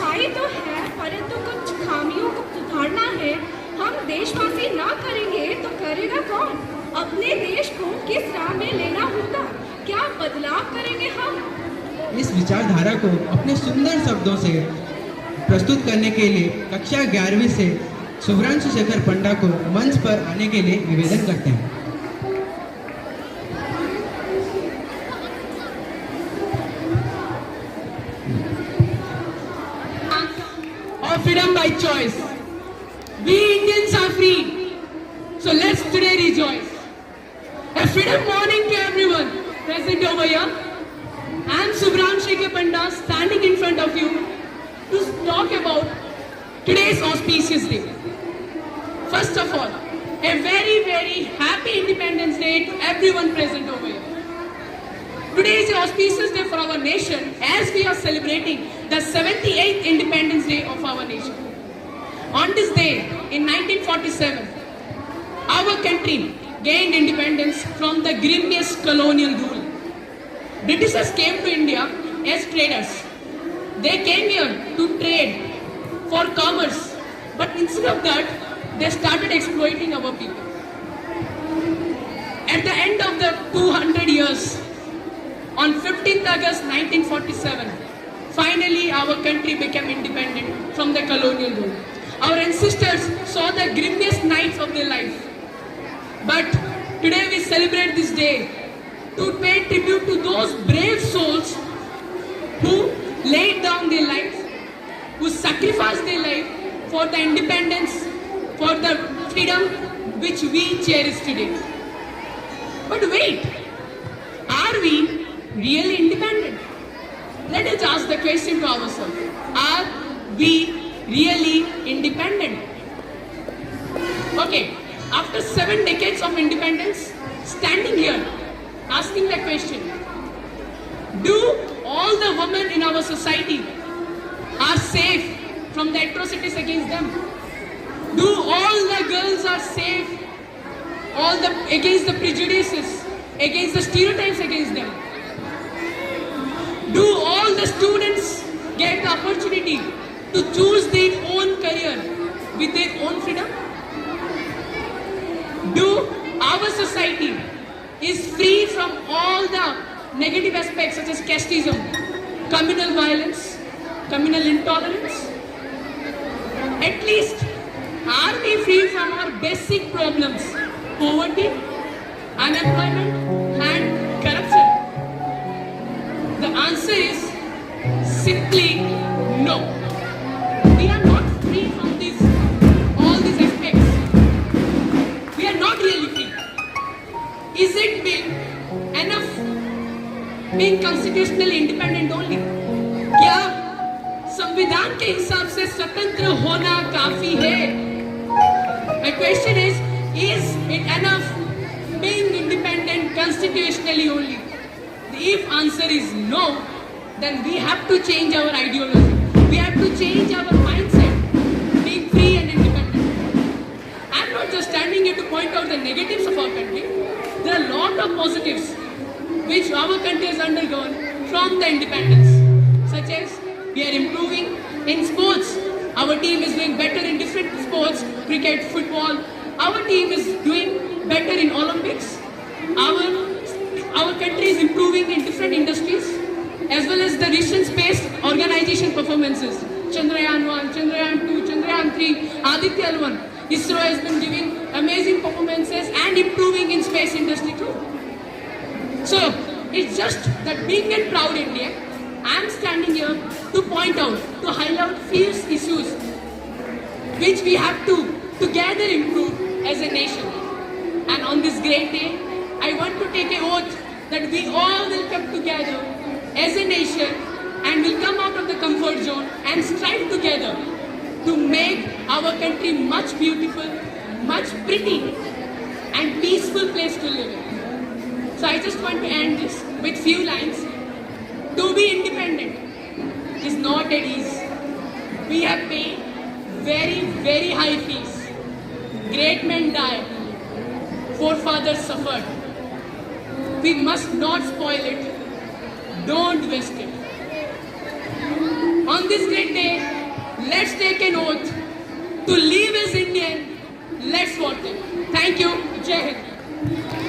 अच्छाई तो है, परंतु कुछ खामियों को सुधारना है। हम देशवासी ना करेंगे तो करेगा कौन? अपने देश को किस राह में लेना होगा? क्या बदलाव करेंगे हम? इस विचारधारा को अपने सुंदर शब्दों से प्रस्तुत करने के लिए कक्षा 11वीं से शुभ्रांशु शेखर पंडा को मंच पर आने के लिए निवेदन करते हैं। Or freedom by choice. We Indians are free. So let's today rejoice. A freedom morning to everyone present over here. I am Subram Shekhar Panda standing in front of you to talk about today's auspicious day. First of all, a very, very happy Independence Day to everyone present over here. Today is an auspicious day for our nation as we are celebrating the 78th Independence Day of our nation. On this day in 1947, our country gained independence from the grimmiest colonial rule. Britishers came to India as traders. They came here to trade for commerce, but instead of that, they started exploiting our people. At the end of the 200 years, on 15th August 1947, finally our country became independent from the colonial rule. Our ancestors saw the grimmiest nights of their life. But today we celebrate this day to pay tribute to those brave souls who laid down their lives, who sacrificed their life for the independence, for the freedom which we cherish today. But wait, are we really independent? Let us ask the question to ourselves. Are we really independent? Okay, after 7 decades of independence, standing here, asking the question, do all the women in our society are safe from the atrocities against them? Do all the girls are safe against the prejudices, against the stereotypes against them? Do all the students get the opportunity to choose their own career with their own freedom? Do our society is free from all the negative aspects such as casteism, communal violence, communal intolerance? At least, are we free from our basic problems, poverty, unemployment and corruption? The answer is simply no. We are not free from all these aspects. We are not really free. Is it enough being constitutionally independent only? क्या संविधान के हिसाब से स्वतंत्र होना काफी है? My question is it enough being independent constitutionally only? If answer is no, then we have to change our ideology. We have to change our mindset, being free and independent. I'm not just standing here to point out the negatives of our country. There are a lot of positives which our country has undergone from the independence, such as we are improving in sports. Our team is doing better in different sports, cricket, football. Our team is doing better in Olympics. Our country is improving in different industries as well as the recent space organization performances. Chandrayaan 1, Chandrayaan 2, Chandrayaan 3, Aditya L1. ISRO has been giving amazing performances and improving in space industry too. So, it's just that being a proud Indian, I am standing here to point out, to highlight few issues which we have to together improve as a nation. And on this great day, I want to take an oath that we all will come together as a nation and will come out of the comfort zone and strive together to make our country much beautiful, much pretty and peaceful place to live in. So I just want to end this with few lines. To be independent is not at ease. We have paid very, very high fees. Great men died. Forefathers suffered. We must not spoil it. Don't waste it. On this great day, let's take an oath to live as Indian. Let's vote them. Thank you. Jai Hind.